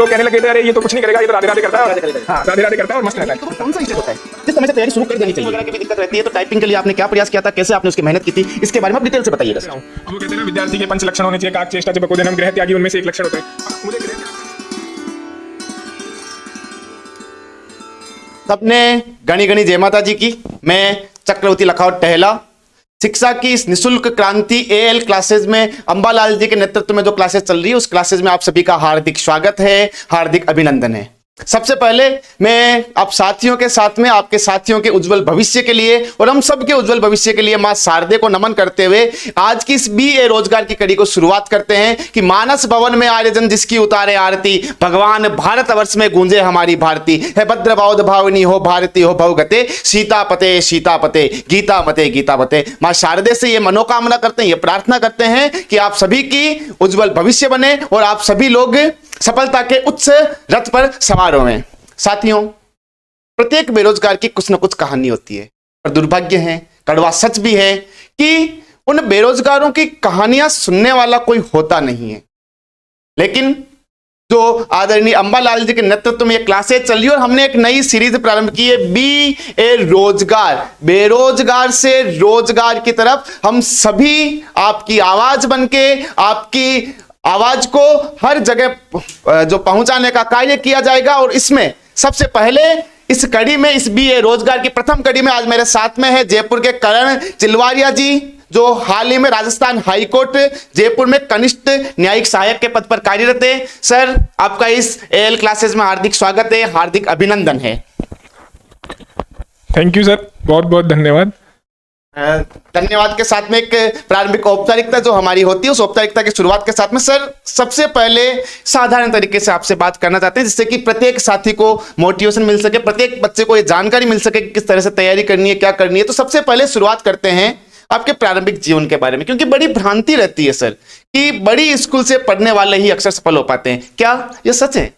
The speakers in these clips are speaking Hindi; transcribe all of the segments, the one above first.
तो कहने लगे थे अरे ये तो कुछ नहीं करेगा, ये तो राधे राधे करता है, राधे राधे करता है और मस्त रहता है। तो कौन सा स्टेज होता है जिस समय से तैयारी शुरू कर देनी चाहिए? वगैरह की भी दिक्कत रहती है, तो टाइपिंग के लिए आपने क्या प्रयास किया था, कैसे आपने उसकी मेहनत की थी, इसके बारे में आप डिटेल से बताइएगा। अब वो कहते हैं ना विद्यार्थी के 5 लक्षण होने चाहिए, काक चेष्टा च बकोदनम गृह त्यागी, उनमें से एक लक्षण होता है। मुझे सबने गणी गणी जय माता जी की। मैं चक्रवर्ती लखावत टहला शिक्षा की इस निशुल्क क्रांति एएल क्लासेज में अंबालाल जी के नेतृत्व में जो क्लासेस चल रही है उस क्लासेज में आप सभी का हार्दिक स्वागत है, हार्दिक अभिनंदन है। सबसे पहले मैं आप साथियों के साथ में आपके साथियों के उज्जवल भविष्य के लिए और हम सब के उज्जवल भविष्य के लिए मां शारदे को नमन करते हुए आज की इस बीए रोजगार की कड़ी को शुरुआत करते हैं कि मानस भवन में आर्य जन जिसकी उतारे आरती, भगवान भारतवर्ष में गूंजे हमारी भारती है, भद्र बाउद भावनी हो भारती हो भवगते, सीतापते सीतापते गीता मते गीता मते। मां शारदे से ये मनोकामना करते हैं, ये प्रार्थना करते हैं कि आप सभी की उज्जवल भविष्य बने और आप सभी लोग सफलता के उच्च रथ पर सवार हों। साथियों, प्रत्येक बेरोजगार की कुछ न कुछ कहानी होती है और दुर्भाग्य है, कड़वा सच भी है कि उन बेरोजगारों की कहानियां सुनने वाला कोई होता नहीं है। लेकिन जो आदरणीय अंबालाल जी के नेतृत्व में ये क्लासेज चल रही है और हमने एक नई सीरीज प्रारंभ की है, बी ए रोजगार, बेरोजगार से रोजगार की तरफ हम सभी आपकी आवाज बनके आपकी आवाज को हर जगह जो पहुंचाने का कार्य किया जाएगा। और इसमें सबसे पहले इस कड़ी में, इस बीए रोजगार की प्रथम कड़ी में आज मेरे साथ में है जयपुर के करण चिलवारिया जी, जो हाल ही में राजस्थान हाईकोर्ट जयपुर में कनिष्ठ न्यायिक सहायक के पद पर कार्यरत है। सर, आपका इस एएल क्लासेस में हार्दिक स्वागत है, हार्दिक अभिनंदन है। थैंक यू सर, बहुत बहुत धन्यवाद। धन्यवाद के साथ में एक प्रारंभिक औपचारिकता जो हमारी होती है, उस औपचारिकता की शुरुआत के साथ में सर सबसे पहले साधारण तरीके से आपसे बात करना चाहते हैं जिससे कि प्रत्येक साथी को मोटिवेशन मिल सके, प्रत्येक बच्चे को ये जानकारी मिल सके कि किस तरह से तैयारी करनी है, क्या करनी है। तो सबसे पहले शुरुआत करते हैं आपके प्रारंभिक जीवन के बारे में, क्योंकि बड़ी भ्रांति रहती है सर कि बड़ी स्कूल से पढ़ने वाले ही अक्सर सफल हो पाते हैं, क्या ये सच है?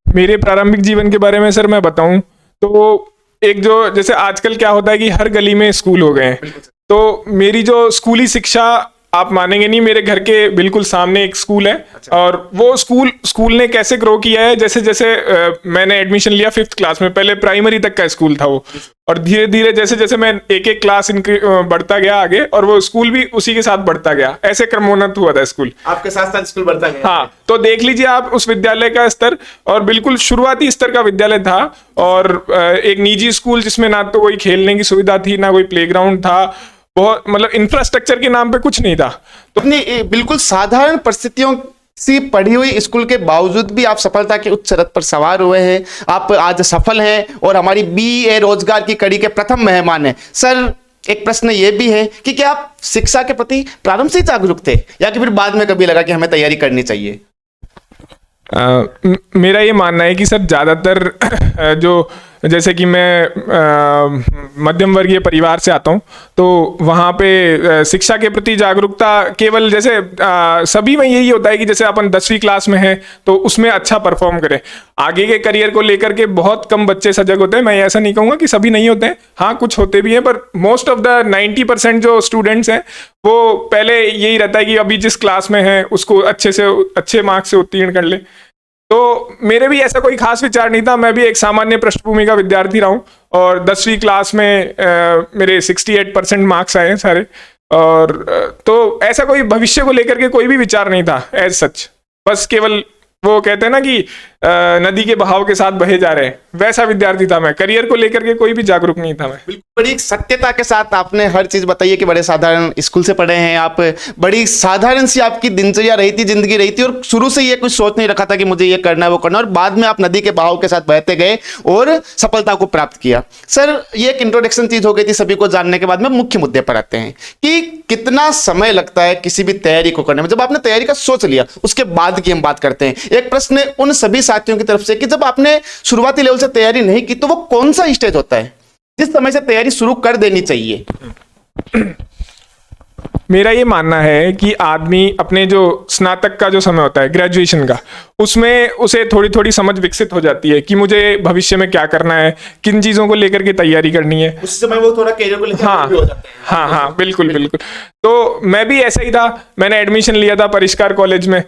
मेरे प्रारंभिक जीवन के बारे में सर मैं बताऊं तो एक जो जैसे आजकल क्या होता है कि हर गली में स्कूल हो गए हैं, तो मेरी जो स्कूली शिक्षा आप मानेंगे नहीं, मेरे घर के बिल्कुल सामने एक स्कूल है। अच्छा। और वो स्कूल ने कैसे ग्रो किया है, जैसे जैसे मैंने एडमिशन लिया 5th क्लास में, पहले प्राइमरी तक का स्कूल था वो, और धीरे धीरे जैसे जैसे मैं एक एक क्लास बढ़ता गया आगे और वो स्कूल भी उसी के साथ बढ़ता गया, ऐसे क्रमोन्नत हुआ था स्कूल, आपके साथ साथ स्कूल बढ़ता गया। हाँ, तो देख लीजिए आप उस विद्यालय का स्तर, और बिल्कुल शुरुआती स्तर का विद्यालय था। और एक निजी स्कूल जिसमें ना तो कोई खेलने की सुविधा थी, ना कोई प्लेग्राउंड था, बहुत मतलब इंफ्रास्ट्रक्चर के नाम पे कुछ नहीं था। तो अपनी बिल्कुल साधारण परिस्थितियों से पढ़ी हुई स्कूल के बावजूद भी आप सफलता के उच्च रथ पर सवार हुए हैं, आप आज सफल हैं और हमारी बीए रोजगार की कड़ी के प्रथम मेहमान हैं। सर, एक प्रश्न ये भी है कि क्या आप शिक्षा के प्रति प्रारंभ से जागरूक थे या कि फिर बाद में कभी लगा कि हमें तैयारी करनी चाहिए? मेरा ये मानना है कि सर ज़्यादातर जो जैसे कि मैं मध्यम वर्गीय परिवार से आता हूँ, तो वहाँ पे शिक्षा के प्रति जागरूकता केवल जैसे सभी में यही होता है कि जैसे अपन 10वीं क्लास में हैं तो उसमें अच्छा परफॉर्म करें। आगे के करियर को लेकर के बहुत कम बच्चे सजग होते हैं। मैं ऐसा नहीं कहूँगा कि सभी नहीं होते हैं, हाँ कुछ होते भी हैं, पर मोस्ट ऑफ द 90% जो स्टूडेंट्स हैं वो पहले यही रहता है कि अभी जिस क्लास में है उसको अच्छे से अच्छे मार्क्स से उत्तीर्ण कर ले। तो मेरे भी ऐसा कोई खास विचार नहीं था, मैं भी एक सामान्य पृष्ठभूमि का विद्यार्थी रहा हूँ और 10वीं क्लास में मेरे 68% मार्क्स आए हैं सारे। और तो ऐसा कोई भविष्य को लेकर के कोई भी विचार नहीं था एज सच, बस केवल वो कहते हैं ना कि नदी के बहाव के साथ बहे जा रहे हैं, वैसा विद्यार्थी था मैं। करियर को लेकर के कोई भी जागरूक नहीं था मैं। बिल्कुल बड़ी सत्यता के साथ आपने हर चीज बताई है कि बड़े साधारण स्कूल से पढ़े हैं आप, बड़ी साधारण सी आपकी दिनचर्या रही थी, जिंदगी रही थी और शुरू से ये कुछ सोच नहीं रखा था कि मुझे ये करना है वो करना, और बाद में आप नदी के बहाव के साथ बहते गए और सफलता को प्राप्त किया। सर, ये एक इंट्रोडक्शन चीज हो गई थी सभी को जानने के बाद में मुख्य मुद्दे पर आते हैं कि कितना समय लगता है किसी भी तैयारी को करने में। जब आपने तैयारी का सोच लिया उसके बाद की हम बात करते हैं। एक प्रश्न उन सभी साथियों की तरफ से कि जब आपने शुरुआती लेवल से तैयारी नहीं की तो वो कौन सा स्टेज होता है जिस समय से तैयारी शुरू कर देनी चाहिए? मेरा ये मानना है कि आदमी अपने जो स्नातक का जो समय होता है, ग्रेजुएशन का, उसमें उसे थोड़ी थोड़ी समझ विकसित हो जाती है कि मुझे भविष्य में क्या करना है, किन चीज़ों को लेकर के तैयारी करनी है। उस समय वो थोड़ा कैरियर को लेकर हाँ भी हो जाता है। हाँ, बिल्कुल बिल्कुल। तो मैं भी ऐसा ही था, मैंने एडमिशन लिया था परिष्कार कॉलेज में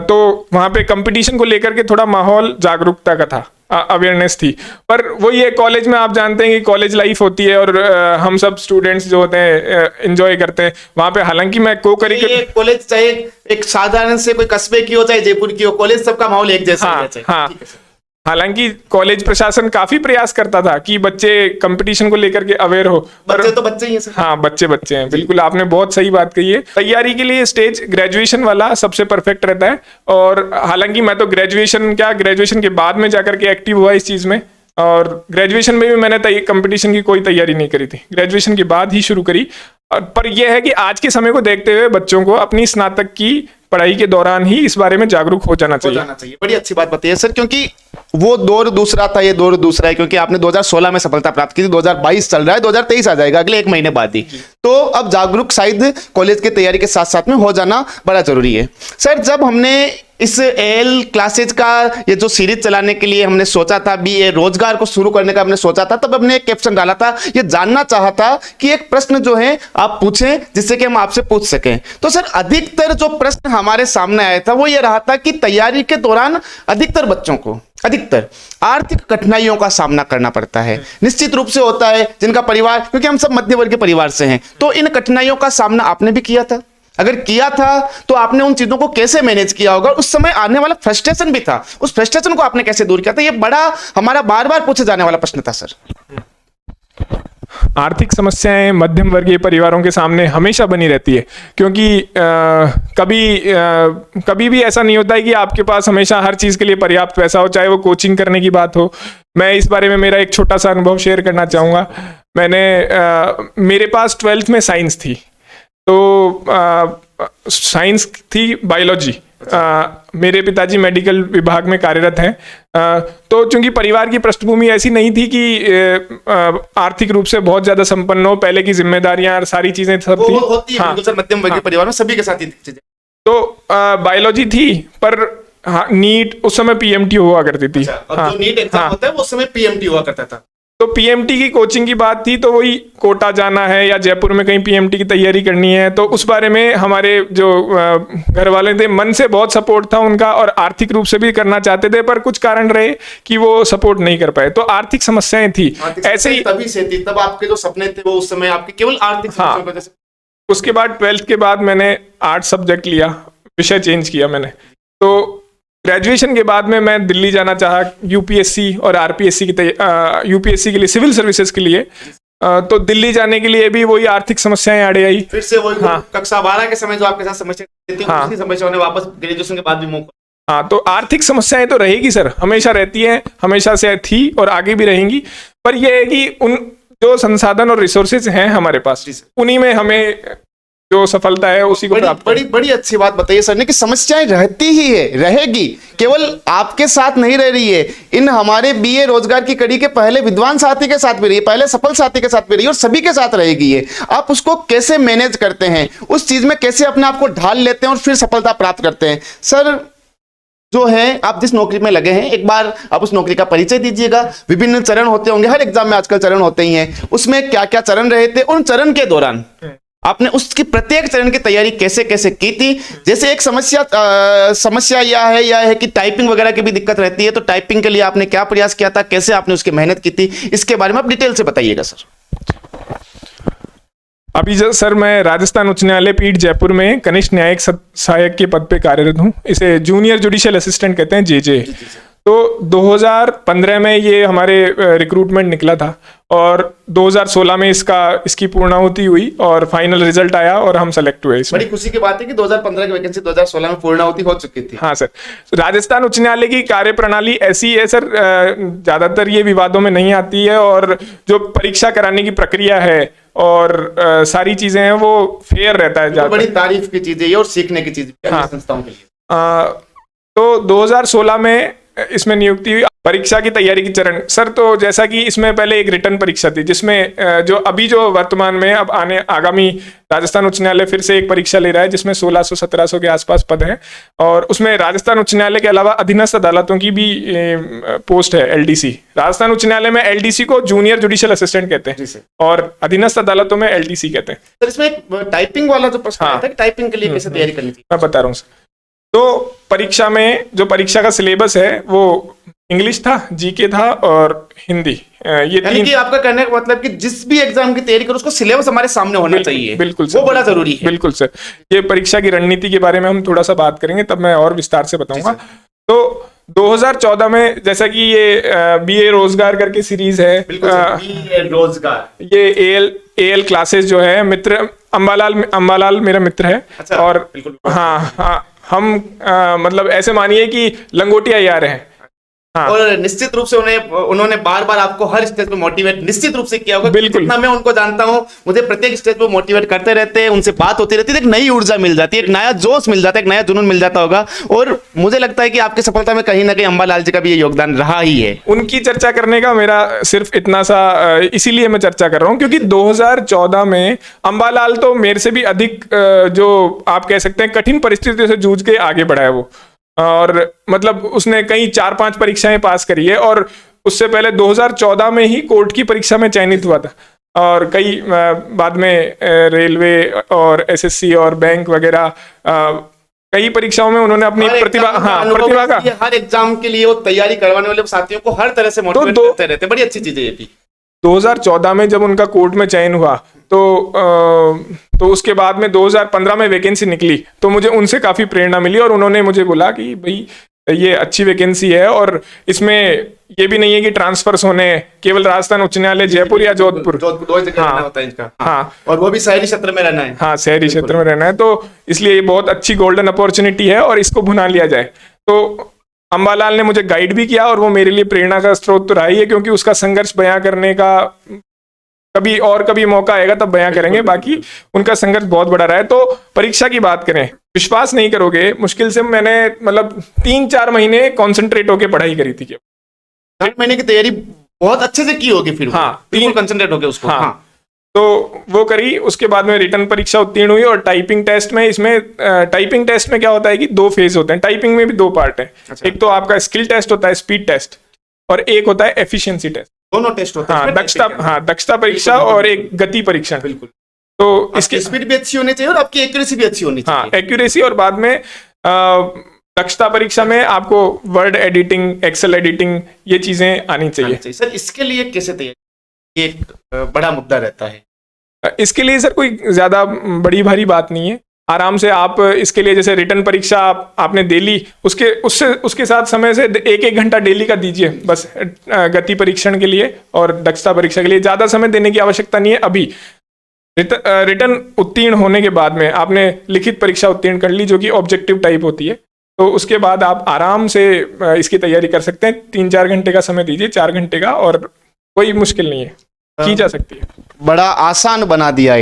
तो वहाँ पे कंपटीशन को लेकर के थोड़ा माहौल जागरूकता का था, अवेयरनेस थी। पर वही है, कॉलेज में आप जानते हैं कि कॉलेज लाइफ होती है और हम सब स्टूडेंट्स जो होते हैं एंजॉय करते हैं वहाँ पे। हालांकि मैं को करिकुलर कॉलेज चाहे एक साधारण से कोई कस्बे की हो चाहे जयपुर की हो, कॉलेज सबका माहौल एक जैसा हाँ, होना चाहिए। हाँ। ठीक है सर। हालांकि कॉलेज प्रशासन काफी प्रयास करता था कि बच्चे कंपटीशन को लेकर के अवेयर हो, बच्चे तो बच्चे ही हैं सर। हाँ, बच्चे हैं, बिल्कुल आपने बहुत सही बात कही है। तैयारी के लिए स्टेज ग्रेजुएशन वाला सबसे परफेक्ट रहता है। और हालांकि मैं तो ग्रेजुएशन के बाद में जाकर के एक्टिव हुआ इस चीज में, और ग्रेजुएशन में भी मैंने कंपटीशन की कोई तैयारी नहीं करी थी, ग्रेजुएशन के बाद ही शुरू करी। पर यह है कि आज के समय को देखते हुए बच्चों को अपनी स्नातक की पढ़ाई के दौरान ही इस बारे में जागरूक हो जाना चाहिए। बड़ी अच्छी बात बताइए सर, क्योंकि वो दौर दूसरा था, ये दौर दूसरा है। क्योंकि आपने 2016 में सफलता प्राप्त की थी, 2022 चल रहा है, 2023 आ जाएगा अगले 1 महीने बाद ही। तो अब जागरूक शायद कॉलेज की तैयारी के साथ साथ में हो जाना बड़ा जरूरी है। सर, जब हमने इस एल क्लासेज का ये जो सीरीज चलाने के लिए हमने सोचा था, बीए रोजगार को शुरू करने का हमने सोचा था, तब हमने एक कैप्शन डाला था, ये जानना चाहा था कि एक प्रश्न जो है आप पूछें जिससे कि हम आपसे पूछ सकें। तो सर, अधिकतर जो प्रश्न हमारे सामने आया था वो ये रहा था कि तैयारी के दौरान अधिकतर बच्चों को आर्थिक कठिनाइयों का सामना करना पड़ता है। निश्चित रूप से होता है जिनका परिवार, क्योंकि हम सब मध्य वर्ग के परिवार से हैं, तो इन कठिनाइयों का सामना आपने भी किया था। अगर किया था तो आपने उन चीजों को कैसे मैनेज किया होगा? उस समय आने वाला फ्रस्ट्रेशन भी था, उस फ्रस्ट्रेशन को आपने कैसे दूर किया था? ये बड़ा हमारा बार बार पूछे जाने वाला प्रश्न था सर। आर्थिक समस्याएं मध्यम वर्गीय परिवारों के सामने हमेशा बनी रहती है, क्योंकि कभी भी ऐसा नहीं होता है कि आपके पास हमेशा हर चीज़ के लिए पर्याप्त पैसा हो, चाहे वो कोचिंग करने की बात हो। मैं इस बारे में मेरा एक छोटा सा अनुभव शेयर करना चाहूँगा। मेरे पास 12th में साइंस थी, तो साइंस थी बायोलॉजी। मेरे पिताजी मेडिकल विभाग में कार्यरत हैं, तो चूंकि परिवार की पृष्ठभूमि ऐसी नहीं थी कि आर्थिक रूप से बहुत ज्यादा संपन्न हो, पहले की जिम्मेदारियां और सारी चीजें सब थी। होती है, हाँ, सर, मध्यम वर्गीय परिवार में सभी के साथ ही चीजें। तो बायोलॉजी थी, पर हाँ, नीट उस समय पीएमटी हुआ करती थी। हाँ, जो नीट एग्जाम होता है वो उस समय पीएमटी हुआ करता था। तो पीएमटी की कोचिंग की बात थी, तो वही कोटा जाना है या जयपुर में कहीं पीएमटी की तैयारी करनी है, तो उस बारे में हमारे जो घर वाले थे, मन से बहुत सपोर्ट था उनका, और आर्थिक रूप से भी करना चाहते थे, पर कुछ कारण रहे कि वो सपोर्ट नहीं कर पाए। तो आर्थिक समस्याएं थी ऐसे ही, तभी से थी। तब आपके जो सपने थे वो उस समय आपके केवल आर्थिक समस्याओं की वजह से। उसके बाद 12th के बाद मैंने आर्ट्स सब्जेक्ट लिया, विषय चेंज किया मैंने। तो ग्रेजुएशन के बाद में मैं दिल्ली जाना चाहा यूपीएससी और आरपीएससी की यूपीएससी के लिए, सिविल सर्विसेज के लिए। तो दिल्ली जाने के लिए भी वही आर्थिक समस्याएं आड़े आई। फिर से वही, हाँ, कक्षा 12 के समय जो आपके साथ समस्या थी, हाँ, उसी समस्या ने वापस ग्रेजुएशन के बाद भी मुंह। हाँ, तो आर्थिक समस्याएं तो रहेगी सर, हमेशा रहती हैं, हमेशा से थी और आगे भी रहेंगी। पर यह है कि उन जो संसाधन और रिसोर्सेज हैं हमारे पास, उन्हीं में हमें जो सफलता है उसी को प्राप्त। बड़ी अच्छी बात बताइए सर ने कि समस्याएं रहती ही है, रहेगी, केवल आपके साथ नहीं रह रही है। इन हमारे बीए रोजगार की कड़ी के पहले विद्वान साथी के साथ भी रही है, पहले सफल साथी के साथ भी रही है, और सभी के साथ रहेगी है। आप उसको कैसे मैनेज करते हैं, उस चीज में कैसे अपने आप को ढाल लेते हैं और फिर सफलता प्राप्त करते हैं? सर, जो है आप जिस नौकरी में लगे हैं, एक बार आप उस नौकरी का परिचय दीजिएगा। विभिन्न चरण होते होंगे, हर एग्जाम में आजकल चरण होते ही हैं, उसमें क्या क्या चरण रहे थे? उन चरण के दौरान आपने उसकी प्रत्येक चरण की तैयारी कैसे कैसे की थी? जैसे एक समस्या यह है कि टाइपिंग वगैरह की भी दिक्कत रहती है, तो टाइपिंग के लिए आपने क्या प्रयास किया था, कैसे आपने उसकी मेहनत की थी? इसके बारे में आप डिटेल से बताइएगा सर। अभी सर मैं राजस्थान उच्च न्यायालय पीठ जयपुर में कनिष्ठ न्यायिक सहायक के पद पे कार्यरत हूँ। इसे जूनियर जुडिशियल असिस्टेंट कहते हैं, जेजे। तो 2015 में ये हमारे रिक्रूटमेंट निकला था, और 2016 में इसकी पूर्णाहुति हुई और फाइनल रिजल्ट आया और हम सेलेक्ट हुए इसमें। बड़ी खुशी की बात है कि 2015 की वैकेंसी 2016 में पूर्णाहुति हो चुकी थी। हाँ सर, राजस्थान उच्च न्यायालय की कार्यप्रणाली ऐसी है सर, ज्यादातर ये विवादों में नहीं आती है, और जो परीक्षा कराने की प्रक्रिया है और सारी चीजें हैं वो फेयर रहता है। तो बड़ी तारीफ की चीज है और सीखने की चीज है, हाँ, संस्थाओं के लिए। तो 2016 में इसमें नियुक्ति हुई। परीक्षा की तैयारी की चरण सर, तो जैसा कि इसमें पहले एक रिटर्न परीक्षा थी, जिसमें जो वर्तमान में अब आगामी राजस्थान उच्च न्यायालय फिर से एक परीक्षा ले रहा है, जिसमें 1600-1700 के आसपास पद हैं, और उसमें राजस्थान उच्च न्यायालय के अलावा अधीनस्थ अदालतों की भी पोस्ट है, एलडीसी। राजस्थान उच्च न्यायालय में एलडीसी को जूनियर जुडिशियल असिस्टेंट कहते हैं, और अधीनस्थ अदालतों में एलडीसी कहते हैं। सर, इसमें टाइपिंग वाला जो प्रश्न आता है, टाइपिंग के लिए कैसे तैयारी करनी चाहिए? मैं बता रहा हूँ सर। तो परीक्षा में जो परीक्षा का सिलेबस है वो इंग्लिश था, जीके था और हिंदी, ये यानी तीन। कि आपका कहने का मतलब कि जिस भी एग्जाम की तैयारी करो उसको सिलेबस हमारे सामने होना चाहिए। बिल्कुल सर, वो बड़ा जरूरी है। बिल्कुल सर। ये परीक्षा की रणनीति के बारे में हम थोड़ा सा बात करेंगे, तब मैं और विस्तार से बताऊंगा। तो 2014 में, जैसा कि ये बीए रोजगार करके सीरीज है, बिल्कुल सर, BA रोजगार, ये एएल क्लासेस जो है, मित्र अंबालाल मेरा मित्र है। अच्छा, और बिल्कुल। हाँ, हम मतलब ऐसे मानिए कि लंगोटिया यार हैं। हाँ। और निश्चित रूप से उन्होंने बार बार आपको हर स्टेज पे मोटिवेट निश्चित रूप से किया होगा। बिल्कुल। जितना मैं उनको जानता हूं, मुझे प्रत्येक स्टेज पे मोटिवेट करते रहते हैं, उनसे बात होती रहती है, एक नई ऊर्जा मिल जाती है, एक नया जोश मिल जाता है, एक नया जुनून मिल जाता होगा। और मुझे लगता है कि आपकी सफलता में कहीं ना कहीं अंबालाल जी का भी ये योगदान रहा ही है। उनकी चर्चा करने का मेरा सिर्फ इतना सा, इसीलिए मैं चर्चा कर रहा हूं क्योंकि 2014 में अंबालाल तो मेरे से भी अधिक, जो आप कह सकते हैं कठिन परिस्थितियों से जूझ के आगे बढ़ा है वो। और मतलब उसने कई 4-5 परीक्षाएं पास करी है, और उससे पहले 2014 में ही कोर्ट की परीक्षा में चयनित हुआ था, और कई बाद में रेलवे और एसएससी और बैंक वगैरह कई परीक्षाओं में उन्होंने अपनी प्रतिभा का हर एग्जाम के लिए वो तैयारी करवाने वाले साथियों को हर तरह से मोटिवेट करते रहते हैं। बड़ी अच्छी चीज है ये भी। 2014 में जब उनका कोर्ट में चयन हुआ तो उसके बाद में 2015 में वैकेंसी निकली, तो मुझे उनसे काफ़ी प्रेरणा मिली, और उन्होंने मुझे बोला कि भाई ये अच्छी वैकेंसी है, और इसमें ये भी नहीं है कि ट्रांसफर्स होने केवल राजस्थान उच्च न्यायालय जयपुर या जोधपुर, दो जगह रहना होता है इनका। हाँ, और वो भी शहरी क्षेत्र में रहना है। हाँ, शहरी क्षेत्र में रहना है, तो इसलिए ये बहुत अच्छी गोल्डन अपॉर्चुनिटी है और इसको भुना लिया जाए। तो अंबालाल ने मुझे गाइड भी किया, और वो मेरे लिए प्रेरणा का स्रोत तो रहा ही है, क्योंकि उसका संघर्ष बयां करने का कभी मौका आएगा तब बयां करेंगे। बाकी उनका संघर्ष बहुत बड़ा रहा है। तो परीक्षा की बात करें, विश्वास नहीं करोगे, मुश्किल से मैंने मतलब 3-4 महीने कॉन्सेंट्रेट होकर पढ़ाई करी थी। 4 महीने की तैयारी बहुत अच्छे से की होगी फिर। हाँ, बिल्कुल कंसंट्रेट हो गया उसको। हाँ, हाँ। तो वो करी। उसके बाद में रिटर्न परीक्षा उत्तीर्ण हुई, और टाइपिंग टेस्ट में, इसमें टाइपिंग टेस्ट में क्या होता है कि 2 फेज होते हैं। टाइपिंग में भी 2 पार्ट है। अच्छा। एक तो आपका स्किल टेस्ट होता है, स्पीड टेस्ट, और एक होता है एफिशिएंसी टेस्ट। दोनों टेस्ट होते हैं। हाँ, दक्षता परीक्षा और एक गति परीक्षण। बिल्कुल। तो इसकी स्पीड भी अच्छी होनी चाहिए और आपकी एक्यूरेसी भी अच्छी होनी चाहिए। हाँ, एक्यूरेसी, और बाद में दक्षता परीक्षा में आपको वर्ड एडिटिंग, एक्सेल एडिटिंग, ये चीजें आनी चाहिए। सर, इसके लिए कैसे तैयारी, ये एक बड़ा मुद्दा रहता है। इसके लिए सर कोई ज्यादा बड़ी भारी बात नहीं है। आराम से आप इसके लिए, जैसे रिटर्न परीक्षा आपने दे ली, उसके साथ समय से 1-1 घंटा डेली का दीजिए बस, गति परीक्षण के लिए और दक्षता परीक्षा के लिए। ज़्यादा समय देने की आवश्यकता नहीं है। अभी रिटर्न उत्तीर्ण होने के बाद में आपने लिखित परीक्षा उत्तीर्ण कर ली, जो कि ऑब्जेक्टिव टाइप होती है, तो उसके बाद आप आराम से इसकी तैयारी कर सकते हैं। 3-4 घंटे का समय दीजिए, 4 घंटे का, और कोई मुश्किल नहीं है, की जा सकती है। बड़ा आसान बना दिया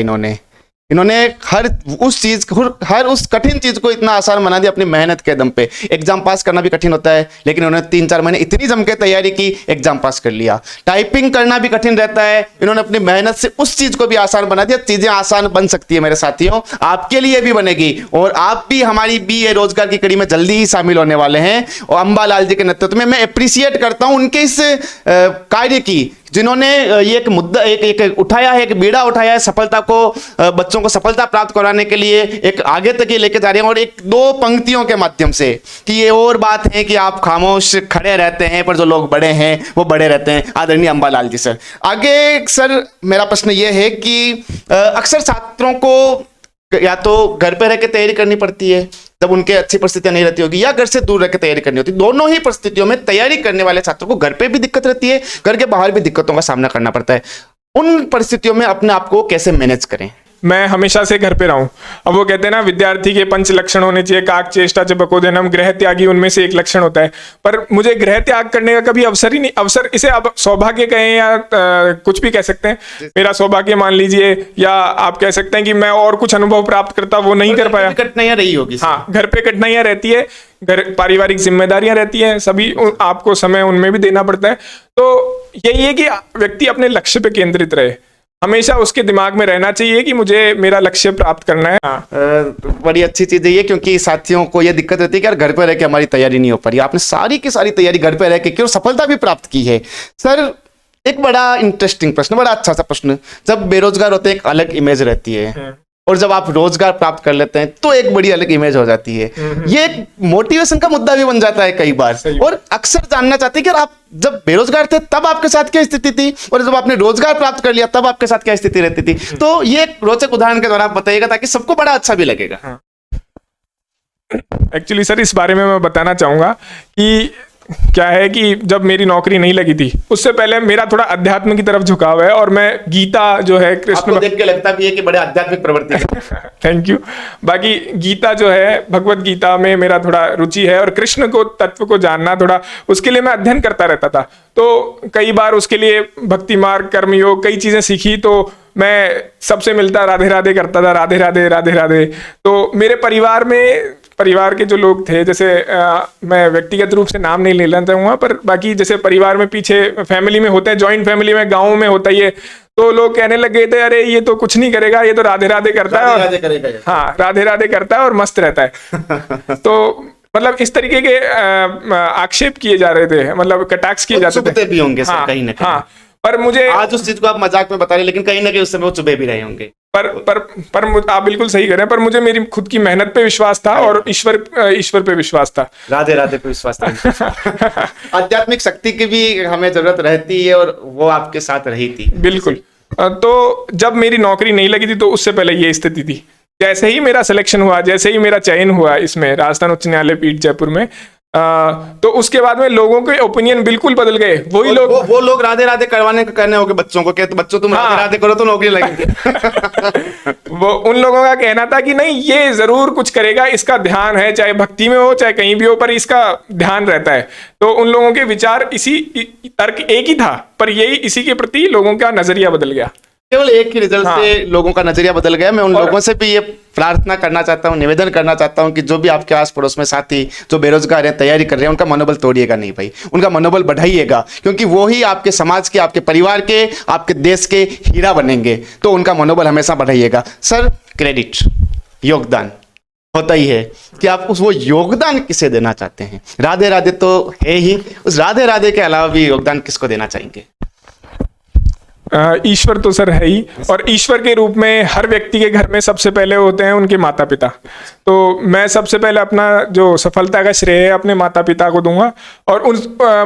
इन्होंने हर उस कठिन चीज को इतना आसान बना दिया अपनी मेहनत के दम पे। एग्जाम पास करना भी कठिन होता है, लेकिन उन्होंने 3-4 महीने इतनी जम के तैयारी की, एग्जाम पास कर लिया। टाइपिंग करना भी कठिन रहता है, इन्होंने अपनी मेहनत से उस चीज को भी आसान बना दिया। चीजें आसान बन सकती है मेरे साथियों, आपके लिए भी बनेगी, और आप भी हमारी बीए रोजगार की कड़ी में जल्दी ही शामिल होने वाले हैं। और अंबालाल जी के नेतृत्व में मैं अप्रिशिएट करता हूं उनके इस कार्य की, जिन्होंने ये एक मुद्दा एक उठाया है, एक बीड़ा उठाया है, सफलता को, बच्चों को सफलता प्राप्त कराने के लिए एक आगे तक ये लेके जा रहे हैं। और 1-2 पंक्तियों के माध्यम से कि ये और बात है कि आप खामोश खड़े रहते हैं, पर जो लोग बड़े हैं वो बड़े रहते हैं। आदरणीय अंबालाल जी सर, आगे सर मेरा प्रश्न ये है कि अक्सर छात्रों को या तो घर पे रह के तैयारी करनी पड़ती है जब उनके अच्छी परिस्थितियां नहीं रहती होगी, या घर से दूर रह के तैयारी करनी होती है। दोनों ही परिस्थितियों में तैयारी करने वाले छात्रों को घर पे भी दिक्कत रहती है, घर के बाहर भी दिक्कतों का सामना करना पड़ता है। उन परिस्थितियों में अपने आप को कैसे मैनेज करें? मैं हमेशा से घर पे रहा हूँ। अब वो कहते हैं ना, विद्यार्थी के 5 लक्षण होने चाहिए, काक चेष्टा च बकोदनम, गृह त्यागी उनमें से एक लक्षण होता है। पर मुझे गृह त्याग करने का कभी अवसर ही नहीं, अवसर इसे आप सौभाग्य कहें या कुछ भी कह सकते हैं, मेरा सौभाग्य मान लीजिए, या आप कह सकते हैं कि मैं और कुछ अनुभव प्राप्त करता वो नहीं कर पाया। कठिनाइयां रही होगी। हाँ, घर पे कठिनाइयां रहती है, घर पारिवारिक जिम्मेदारियां रहती हैं, सभी आपको समय उनमें भी देना पड़ता है। तो यही है कि व्यक्ति अपने लक्ष्य पे केंद्रित रहे, हमेशा उसके दिमाग में रहना चाहिए कि मुझे मेरा लक्ष्य प्राप्त करना है। बड़ी अच्छी चीज है ये, क्योंकि साथियों को ये दिक्कत रहती है कि यार घर पे रह के हमारी तैयारी नहीं हो पा रही। आपने सारी की सारी तैयारी घर पे रह के की और सफलता भी प्राप्त की है। सर, एक बड़ा इंटरेस्टिंग प्रश्न, बड़ा अच्छा सा प्रश्न, जब बेरोजगार होते हैं एक अलग इमेज रहती है, और जब आप रोजगार प्राप्त कर लेते हैं तो एक बड़ी अलग इमेज हो जाती है। ये एक मोटिवेशन का मुद्दा भी बन जाता है कई बार। और अक्सर जानना चाहते हैं कि आप जब बेरोजगार थे तब आपके साथ क्या स्थिति थी, और जब आपने रोजगार प्राप्त कर लिया तब आपके साथ क्या स्थिति रहती थी। तो ये एक रोचक उदाहरण के द्वारा आप बताइएगा ताकि सबको बड़ा अच्छा भी लगेगा। एक्चुअली सर इस बारे में मैं बताना चाहूँगा कि क्या है कि जब मेरी नौकरी नहीं लगी थी उससे पहले मेरा थोड़ा अध्यात्म की तरफ झुकाव है, और मैं गीता जो है आपको देख के लगता भी है कि बड़े आध्यात्मिक प्रवृत्ति है। Thank you. बाकी गीता जो है, भगवत गीता में मेरा थोड़ा रुचि है, और कृष्ण को तत्व को जानना थोड़ा, उसके लिए मैं अध्ययन करता रहता था। तो कई बार उसके लिए भक्ति मार्ग, कर्मयोग, कई चीजें सीखी। तो मैं सबसे मिलता राधे राधे करता था, राधे राधे राधे राधे। तो मेरे परिवार के जो लोग थे, जैसे मैं व्यक्तिगत रूप से नाम नहीं लेना चाहूँगा, पर बाकी जैसे परिवार में पीछे फैमिली में होते हैं, जॉइंट फैमिली में, गाँव में होता ही है, तो लोग कहने लगे थे अरे ये तो कुछ नहीं करेगा, ये तो राधे राधे करता है, और हाँ राधे राधे करता है और मस्त रहता है। तो मतलब इस तरीके के आक्षेप किए जा रहे थे, मतलब कटाक्ष किए जाते थे भी होंगे सर, कहीं ना कहीं। हाँ, पर मुझे आज उस चीज को आप मजाक में बता रहे, लेकिन कहीं ना कहीं उस समय वो चुभे भी रहे होंगे। पर आप बिल्कुल सही कह रहे हैं, पर मुझे मेरी खुद की मेहनत पे विश्वास था और ईश्वर पे विश्वास था, राधे राधे पे विश्वास था। आध्यात्मिक शक्ति की भी हमें जरूरत रहती है, और वो आपके साथ रही थी। बिल्कुल। तो जब मेरी नौकरी नहीं लगी थी तो उससे पहले ये स्थिति थी। जैसे ही मेरा सिलेक्शन हुआ, जैसे ही मेरा चयन हुआ इसमें, राजस्थान उच्च न्यायालय पीठ जयपुर में, तो उसके बाद में लोगों के ओपिनियन बिल्कुल बदल गए। वही लोग वो लोग राधे राधे करवाने का कहने होंगे बच्चों को, कहते बच्चों तुम राधे राधे करो तो नौकरी लगेगी। वो उन लोगों का कहना था कि नहीं ये जरूर कुछ करेगा, इसका ध्यान है, चाहे भक्ति में हो चाहे कहीं भी हो, पर इसका ध्यान रहता है। तो उन लोगों के विचार, इसी तर्क एक ही था, पर यही इसी के प्रति लोगों का नजरिया बदल गया। केवल एक ही रिजल्ट से लोगों का नजरिया बदल गया। मैं उन लोगों से भी ये प्रार्थना करना चाहता हूँ, निवेदन करना चाहता हूँ कि जो भी आपके आस पड़ोस में साथी जो बेरोजगार हैं, तैयारी कर रहे हैं, उनका मनोबल तोड़िएगा नहीं भाई, उनका मनोबल बढ़ाइएगा, क्योंकि वो ही आपके समाज के, आपके परिवार के, आपके देश के हीरा बनेंगे। तो उनका मनोबल हमेशा बढ़ाइएगा। सर, क्रेडिट, योगदान होता ही है कि आप वो योगदान किसे देना चाहते हैं। राधे राधे तो है ही, उस राधे राधे के अलावा भी योगदान किसको देना चाहेंगे? ईश्वर तो सर है ही, और ईश्वर के रूप में हर व्यक्ति के घर में सबसे पहले होते हैं उनके माता पिता। तो मैं सबसे पहले अपना जो सफलता का श्रेय है अपने माता पिता को दूंगा, और उन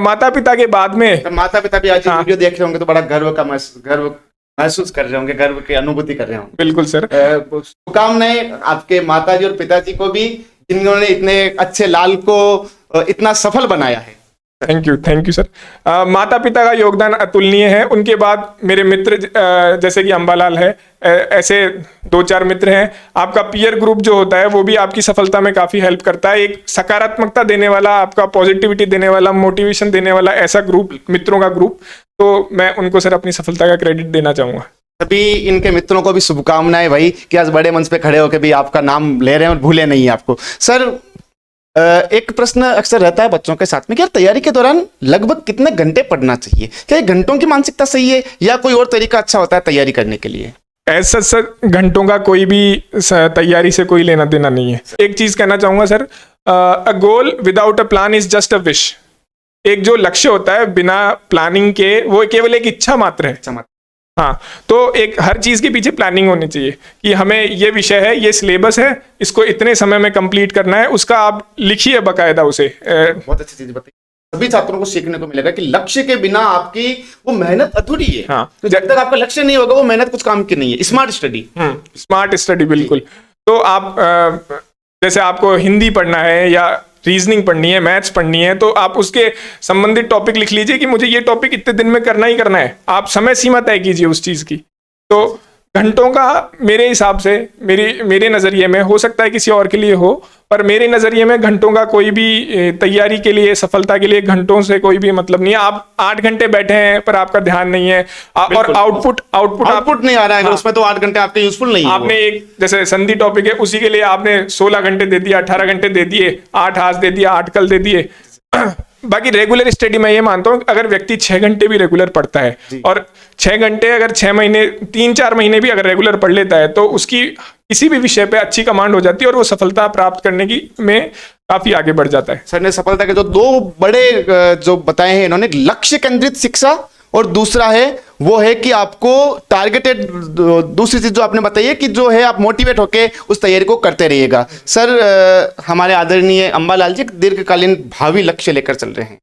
माता पिता के बाद में माता पिता भी आज वीडियो देख रहे होंगे तो बड़ा गर्व महसूस कर रहे होंगे, गर्व की अनुभूति कर रहे होंगे। बिल्कुल सर। शुभकामनाएं आपके माताजी और पिताजी को भी, जिन्होंने इतने अच्छे लाल को इतना सफल बनाया है। Thank you sir. माता पिता का योगदान अतुलनीय है। उनके बाद मेरे मित्र, जैसे कि अंबालाल है, ऐसे 2-4 मित्र हैं। आपका पीयर ग्रुप जो होता है वो भी आपकी सफलता में काफी हेल्प करता है। एक सकारात्मकता देने वाला, आपका पॉजिटिविटी देने वाला, मोटिवेशन देने वाला ऐसा ग्रुप, मित्रों का ग्रुप, तो मैं उनको सर अपनी सफलता का क्रेडिट देना चाहूंगा। सभी इनके मित्रों को भी शुभकामनाएं भाई, कि आज बड़े मंच पे खड़े होकर भी आपका नाम ले रहे हैं और भूले नहीं आपको। सर, एक प्रश्न अक्सर रहता है बच्चों के साथ में कि यार तैयारी के दौरान लगभग कितने घंटे पढ़ना चाहिए? क्या घंटों की मानसिकता सही है या कोई और तरीका अच्छा होता है तैयारी करने के लिए? ऐसा सर घंटों का कोई भी तैयारी से कोई लेना देना नहीं है। एक चीज कहना चाहूंगा sir, a goal without a plan is just a wish. एक जो लक्ष्य होता है बिना प्लानिंग के, वो केवल एक इच्छा मात्र है। हाँ, तो एक हर चीज के पीछे प्लानिंग होनी चाहिए कि हमें ये विषय है, ये सिलेबस है, इसको इतने समय में कंप्लीट करना है, उसका आप लिखिए बकायदा उसे। बहुत अच्छी चीज बताई। सभी छात्रों को सीखने को मिलेगा कि लक्ष्य के बिना आपकी वो मेहनत अधूरी है। हाँ, तो जब तक आपका लक्ष्य नहीं होगा वो मेहनत कुछ काम की नहीं है। स्मार्ट स्टडी बिल्कुल। तो आप जैसे आपको हिंदी पढ़ना है या रीजनिंग पढ़नी है, मैथ्स पढ़नी है, तो आप उसके संबंधित टॉपिक लिख लीजिए कि मुझे ये टॉपिक इतने दिन में करना ही करना है। आप समय सीमा तय कीजिए उस चीज की। तो घंटों का मेरे हिसाब से, मेरे नजरिए में, हो सकता है किसी और के लिए हो, पर मेरे नजरिए में घंटों का कोई भी तैयारी के लिए, सफलता के लिए घंटों से कोई भी मतलब नहीं है। आप 8 घंटे बैठे हैं पर आपका ध्यान नहीं है, और आउटपुट नहीं आ रहा है, अगर उसमें तो 8 घंटे आपके यूजफुल नहीं है। आपने एक जैसे संधि टॉपिक है, उसी के लिए आपने 16 घंटे दे दिया, 18 घंटे दे दिए, 8 आज दे दिया, 8 कल दे दिए। बाकी रेगुलर स्टडी में ये मानता हूँ, अगर व्यक्ति 6 घंटे भी रेगुलर पढ़ता है, और 6 घंटे अगर 6 महीने, 3-4 महीने भी अगर रेगुलर पढ़ लेता है, तो उसकी किसी भी विषय पे अच्छी कमांड हो जाती है, और वो सफलता प्राप्त करने की में काफी आगे बढ़ जाता है। सर ने सफलता के जो 2 बड़े जो बताए हैं इन्होंने, लक्ष्य केंद्रित शिक्षा और दूसरा है वो है कि आपको टारगेटेड, दूसरी चीज जो आपने बताई है कि जो है आप मोटिवेट होके उस तैयारी को करते रहिएगा। सर, हमारे आदरणीय अंबालाल जी दीर्घकालीन भावी लक्ष्य लेकर चल रहे हैं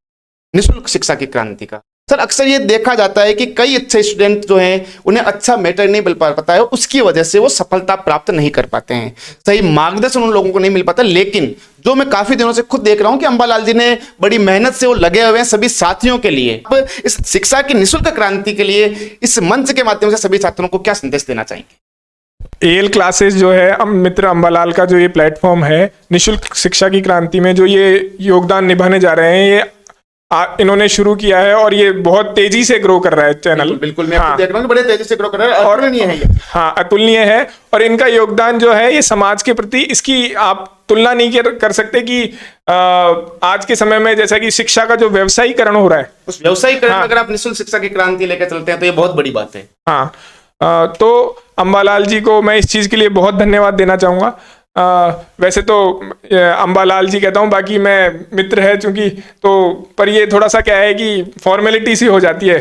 निःशुल्क शिक्षा की क्रांति का। सर, अक्सर ये देखा जाता है कि कई अच्छे स्टूडेंट जो हैं उन्हें अच्छा मैटर नहीं मिल पाता है, उसकी वजह से वो सफलता प्राप्त नहीं कर पाते हैं, सही मार्गदर्शन उन लोगों को नहीं मिल पाता। लेकिन जो मैं काफी दिनों से खुद देख रहा हूं कि अंबालाल जी ने बड़ी मेहनत से वो लगे हुए हैं सभी साथियों के लिए। अब इस शिक्षा की निःशुल्क क्रांति के लिए इस मंच के माध्यम से सभी छात्रों को क्या संदेश देना चाहेंगे? एएल क्लासेस जो है मित्र अंबालाल का जो ये प्लेटफॉर्म है निःशुल्क शिक्षा की क्रांति में जो ये योगदान निभाने जा रहे हैं, ये इन्होंने शुरू किया है और ये बहुत तेजी से ग्रो कर रहा है चैनल। बिल्कुल मैं आपको देख रहा हूं कि बड़े तेजी से ग्रो कर रहा है और अतुलनीय है ये। हाँ, अतुलनीय है। और इनका योगदान जो है ये समाज के प्रति, इसकी आप तुलना नहीं कर सकते कि आज के समय में जैसा कि शिक्षा का जो व्यवसायीकरण हो रहा है, उस व्यवसायीकरण में अगर आप निःशुल्क शिक्षा की क्रांति लेकर चलते हैं तो ये बहुत बड़ी बात है। हाँ, तो अंबालाल जी को मैं इस चीज के लिए बहुत धन्यवाद देना चाहूंगा। वैसे तो अंबालाल जी कहता हूँ, बाकी मैं मित्र है चूंकि, तो पर ये थोड़ा सा क्या है कि फॉर्मेलिटी सी हो जाती है।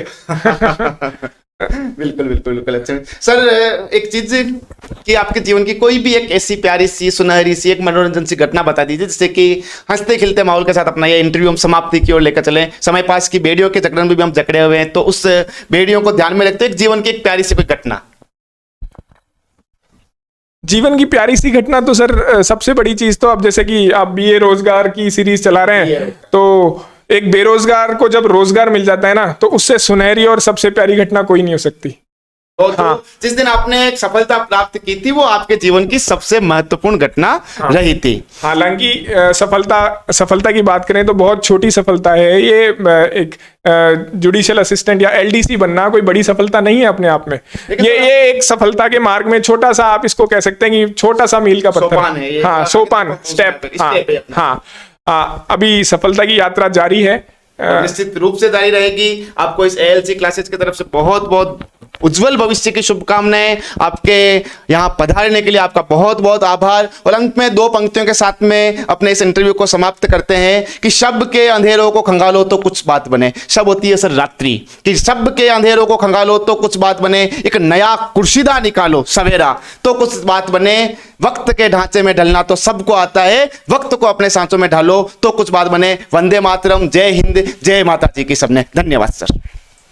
बिल्कुल बिल्कुल बिल्कुल। अच्छा सर, एक चीज कि आपके जीवन की कोई भी एक ऐसी प्यारी सी सुनहरी सी एक मनोरंजन सी घटना बता दीजिए जिससे कि हंसते खिलते माहौल के साथ अपना ये इंटरव्यू हम समाप्ति की ओर लेकर चलें। समय पास की बेड़ियों के जकड़न में भी हम जकड़े हुए हैं, तो उस बेड़ियों को ध्यान में रखते हुए जीवन की एक प्यारी सी कोई घटना। जीवन की प्यारी सी घटना तो सर सबसे बड़ी चीज तो, अब जैसे कि आप बीए रोजगार की सीरीज चला रहे हैं, तो एक बेरोजगार को जब रोजगार मिल जाता है ना, तो उससे सुनहरी और सबसे प्यारी घटना कोई नहीं हो सकती। तो जिस दिन आपने एक सफलता प्राप्त की थी वो आपके जीवन की सबसे महत्वपूर्ण घटना रही थी। हालांकि सफलता की बात करें तो बहुत छोटी सफलता है ये। एक जुडिशियल असिस्टेंट या एलडीसी बनना कोई बड़ी सफलता नहीं है अपने आप में। ये एक सफलता के मार्ग में छोटा सा, आप इसको कह सकते हैं कि छोटा सा मील का पत्थर है। हाँ, सोपान, स्टेप। हाँ, अभी सफलता की यात्रा जारी है, निश्चित रूप से जारी रहेगी। आपको इस एएलसी क्लासेस की तरफ से बहुत बहुत उज्जवल भविष्य की शुभकामनाएं। आपके यहाँ पधारने के लिए आपका बहुत बहुत आभार। और अंत में दो पंक्तियों के साथ में अपने इस इंटरव्यू को समाप्त करते हैं कि शब के अंधेरों को खंगालो तो कुछ बात बने। शब होती है सर रात्रि, कि शब के अंधेरों को खंगालो तो कुछ बात बने, एक नया कुर्शिदा निकालो सवेरा तो कुछ बात बने। वक्त के ढांचे में ढलना तो सबको आता है, वक्त को अपने सांचों में ढालो तो कुछ बात बने। वंदे मातरम, जय हिंद, जय माता जी की सबने। धन्यवाद सर।